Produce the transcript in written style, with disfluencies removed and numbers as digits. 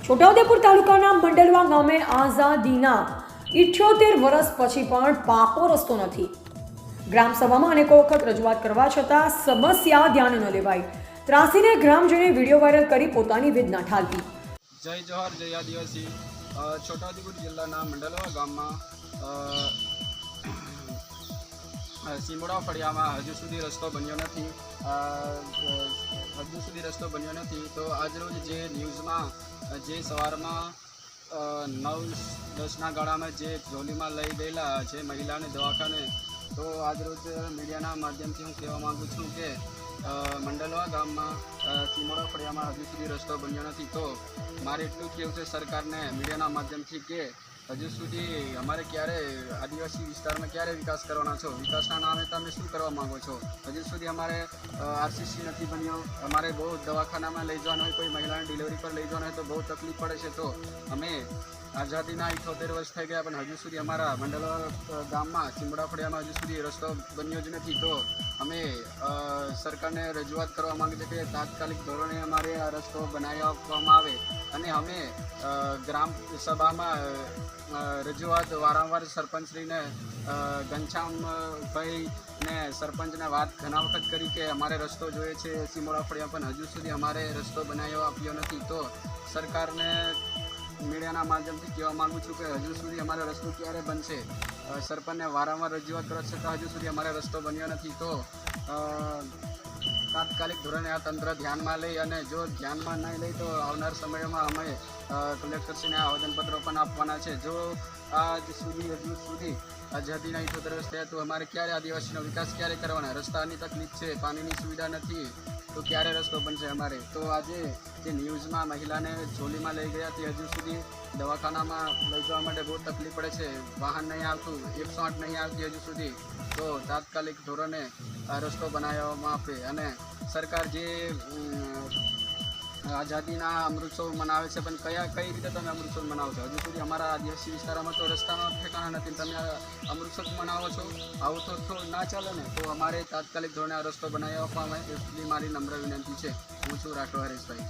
છોટાઉદેપુર તાલુકાના મંડલવા ગામે આઝાદીના 78 વર્ષ પછી પણ પાકો રસ્તો નથી. ગ્રામસભામાં અનેકો વખત રજૂઆત કરવા છતાં સમસ્યા ધ્યાન ન લેવાઈ. ત્રાસીને ગ્રામજનોએ વિડીયો વાયરલ કરી પોતાની વેદના ઠાલવી. જય જોહર, જય આદિવાસી. છોટાઉદેપુર જિલ્લાના મંડલવા ગામમાં સીમોડા ફળિયામાં હજુ સુધી રસ્તો બન્યો નથી. તો આજરોજ જે ન્યૂઝમાં જે સવારમાં 9-10ના ગાળામાં જે ટ્રોલીમાં લઈ ગયેલા છે મહિલાને દવાખાને, તો આજરોજ મીડિયાના માધ્યમથી હું કહેવા માગું છું કે મંડલવા ગામમાં સીમોડા ફળિયામાં હજુ સુધી રસ્તો બન્યો નથી. તો મારે એટલું જ કહેવું છે સરકારને મીડિયાના માધ્યમથી કે હજુ સુધી અમારે ક્યારે આદિવાસી વિસ્તારમાં ક્યારે વિકાસ કરવાના છો? વિકાસના નામે તમે શું કરવા માગો છો? હજુ સુધી અમારે આરસીસી નથી બન્યો. અમારે બહુ દવાખાનામાં લઈ જવાનું હોય, કોઈ મહિલાને ડિલિવરી પર લઈ જવાનું હોય તો બહુ તકલીફ પડે છે. તો અમે આઝાદીના 78 વર્ષ થઈ ગયા, પણ હજુ સુધી અમારા મંડલવા ગામમાં સીમોડા ફળિયામાં હજુ સુધી રસ્તો બન્યો જ નથી. તો અમે સરકારને રજૂઆત કરવા માગીએ છીએ કે તાત્કાલિક ધોરણે અમારે આ રસ્તો બનાવી આપવામાં આવે. અને અમે ગ્રામ સભામાં રજૂઆત વારંવાર સરપંચશ્રીને ઘનશ્યામભાઈને સરપંચને વાત ઘણા વખત કરી કે અમારે રસ્તો જોઈએ છે સીમોડા ફળિયા, પણ હજુ સુધી અમારે રસ્તો બનાવી આપ્યો નથી. તો સરકારને મીડિયાના માધ્યમથી કહેવા માગું છું કે હજુ સુધી અમારે રસ્તો ક્યારે બનશે? સરપંચને વારંવાર રજૂઆત કરવા છતાં હજુ સુધી અમારે રસ્તો બન્યો નથી. તો તાત્કાલિક ધોરણે આ તંત્ર ધ્યાનમાં લઈ, અને જો ધ્યાનમાં નહીં લઈ તો આવનાર સમયમાં અમે કલેક્ટરશ્રીને આવેદનપત્રો પણ આપવાના છે. જો હજુ સુધી આઝાદીના 78 વર્ષ થયા, તો અમારે ક્યારે આદિવાસીનો વિકાસ ક્યારે કરવાના? રસ્તાની તકલીફ છે, પાણીની સુવિધા નથી, તો ક્યારે રસ્તો બનશે અમારે? તો આજે જે ન્યૂઝમાં મહિલાને ઝોલીમાં લઈ ગયા તે હજુ સુધી દવાખાનામાં લઈ જવા માટે બહુ તકલીફ પડે છે. વાહન નહીં આવતું, 108 નહીં આવતી હજુ સુધી. તો તાત્કાલિક ધોરણે આ રસ્તો બનાવવામાં આપે. અને સરકાર જે આઝાદીના અમૃતસર મનાવે છે, પણ કઈ રીતે તમે અમૃતસર મનાવો છો? હજુ સુધી અમારા આદિવાસી વિસ્તારોમાં તો રસ્તાનો ઠેકાણા નથી, તમે અમૃતસર મનાવો છો? આવું તો ના ચાલે ને. તો અમારે તાત્કાલિક ધોરણે આ રસ્તો બનાવી આપવામાં આવે એટલી મારી નમ્ર વિનંતી છે. હું છું રાઠવા હરેશભાઈ.